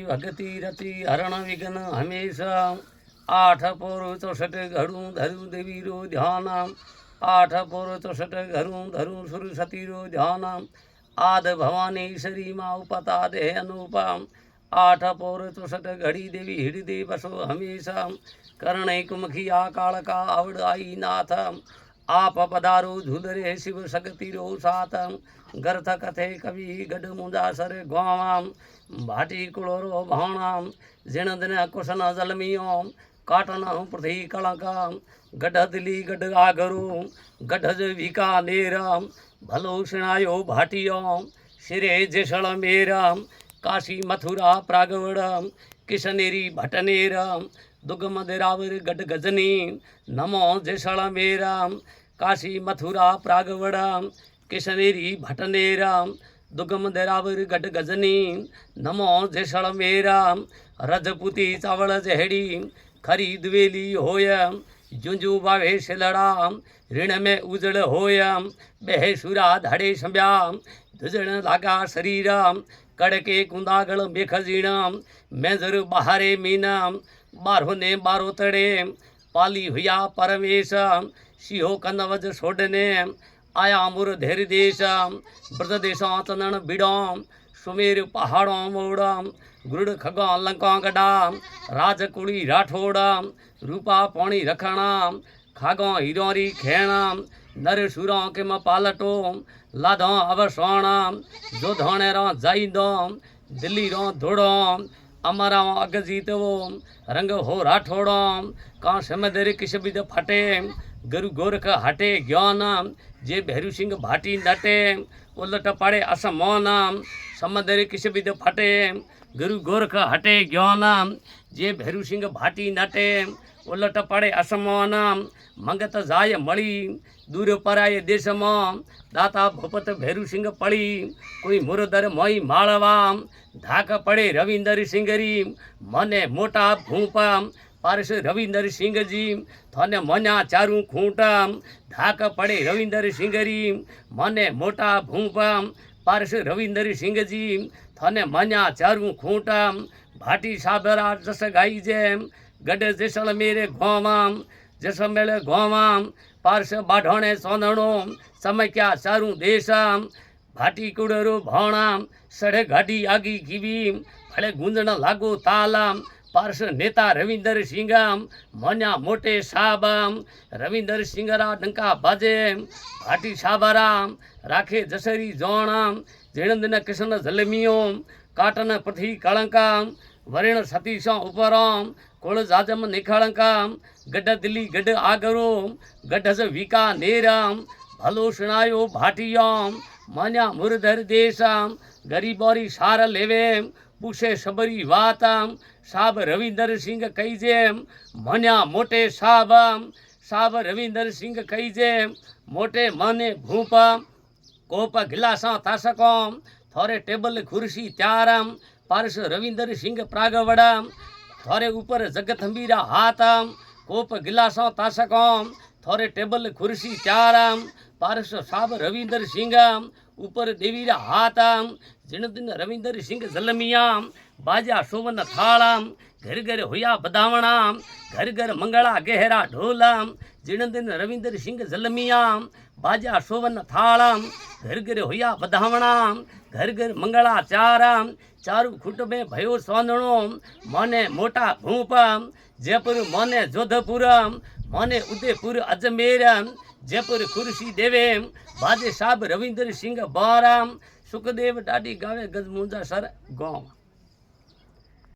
भगति रति हरण विघ्न हमेशा 8 पोर 64 घड़ू धरु देवी रो ध्यान 8 पोर 64 घड़ू धरु सरस्वती रो ध्यान आद भवानीश्वरी माँ उपता दे अनुपम 8 पोर 64 घड़ी देवी हृदय बसो हमेशा कर्ण कुमखी काल का आवड़ आई नाथ आप पधारो झूलरे शिव शक्ति रो साथ गर्थ कथे कवि गढ़ मुंदासर गावाम भाटी कुड़ोरो भाणाम जिण दिन कुशन जलमियों काटन पृथ्वी कलका गढ़ दिली गढ़ आगरो गढ़ विका नेरम भलो शिणायो भाटियों सिरे जेसळ मेरम काशी मथुरा प्रागवड़म किशनेरी भटनेरम दुगम देरावर गढ़ गजनी नमो जेसळ मेरम काशी मथुरा प्रागवड़म किशनेरी भटनेरम दुगम देरावर गढ़ गजनी नमो जेसळ मेरम रजपुती चावल जहड़ी खरी द्वेली होयम जुंजू बावे शिलड़ाम ऋण में उजड़ होयम बेहसुरा धाड़े संब्याम दुजण लागा शरीरम कड़के कुंदागल बेखजीणम मेजर बहारे मीनम बारो ने बारो तड़े पाली हुआ परमेशम सिहो कनवज सोडने आया मुर धेर देशम ब्रज देशा चंदन बिड़म सुमेर पहाड़ों मोड़म गुरुड़ खगा लंका गडाम राजकुड़ी राठोड़म रूपा पौणी रखणाम खागों हिरोरी खेणाम नर सुरों के म पालटोम लादों अवसोणाम जो धोने रो जाइदोम दिल्ली रो धोड़ोम अमरा अगजीतवोम रंग हो राठोड़ोम का समदर किस बिद फटे गुरु गोरख हटे ज्ञानम जे भैरू सिंह भाटी नटे उलट पड़े असमोनम समदर किस बिद फटे गुरु गोरख हटे ज्ञानम जे भैरू सिंह भाटी नटे उलट पड़े असमोनम मंगत जाय मड़ी दूर पराय देश में दाता भूपत भैरू सिंह पड़ी कोई मुरदर मोई माळवाम धाक पड़े रविंदर सिंगरी मने मोटा भूपम पारस रविंदर सिंह जी थने मन्या चारू खूंटम धाक पड़े रविंदर सिंगरी मने मोटा भूपम पारस रविंदर सिंह जी थने मन्या चारू खूंटम भाटी साबरा जस गाई जेम गढ़ जैसलमेर घोमाम जैसलमेर घोमाम पारस बाढ़ोणे सोंदणो समय क्या चारू देशम भाटी कुड़रो भौणाम सड़े गाड़ी आगी कीवी फले गूंजण लागो तालम पार्श नेता रविंदर सिंगम मन्या मोटे साबम रविंदर सिंगरा डंका बाजे भाटी साबराम राखे जसरी जोणाम जेणंदन कृष्ण जलमियोम काटन पृथ्वी कलंकाम वरण सतीशो उपराम कोल जाजम निखळंकाम गढ़ दिल्ली गढ़ आगरोम गढ़ विका नेरम भलो सुनायो भाटियोम मन्या मुरधर देशम गरीबोरी सार लेवेम पूछे सबरी वातम साब रविंदर सिंह कहीजेम मन्या मोटे साबम साब रविंदर सिंह कहीजेम मोटे मने भूपम कोप गिलासा तासकोम थोरे टेबल खुर्सी त्यारम पारस रविंदर सिंह प्रागवड़म थोरे ऊपर जगथंबीरा हाथम कोप गिलासा तासकोम थोरे टेबल खुर्सी त्यारम पारस साब रविंदर सिंह ऊपर देवीरा हाथम जिन दिन रविंदर सिंह जलमियाम बाजा सोवन थाड़म घर घर हुआ बदावणाम घर घर मंगला गहरा ढोलम जिन दिन रविंदर सिंह जलमियाम बाजा सोवन थाड़म घर घर हुआ बदावणाम घर घर मंगला चारम चारू खुट में भयो सोंदणो मने मोटा भूपम जयपुर मने जोधपुरम मने उदयपुर अजमेरम जयपुर खुर्सी देवेम बाजे साहब रविंदर सिंह बाराम सुखदेव डाडी गावे गजमुंजा सर गाँव।